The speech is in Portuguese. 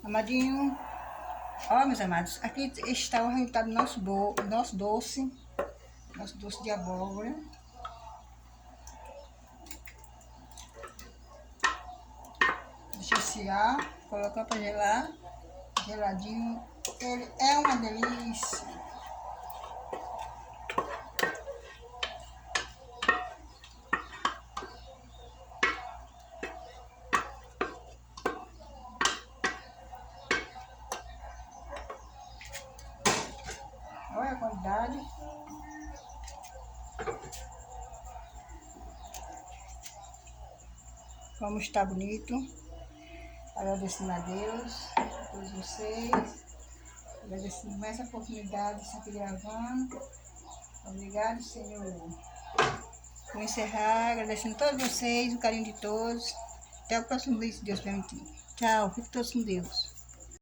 Amadinho, ó, meus amados, aqui está o resultado do nosso doce de abóbora. Deixa esfriar, colocar para gelar, geladinho. Ele é uma delícia. Olha a quantidade. Como está bonito. Agradecendo a Deus, a todos vocês. Agradecendo mais a oportunidade de estar aqui gravando. Obrigado, Senhor. Vou encerrar agradecendo a todos vocês, o carinho de todos. Até o próximo vídeo, se Deus permitir. Tchau, fiquem todos com Deus.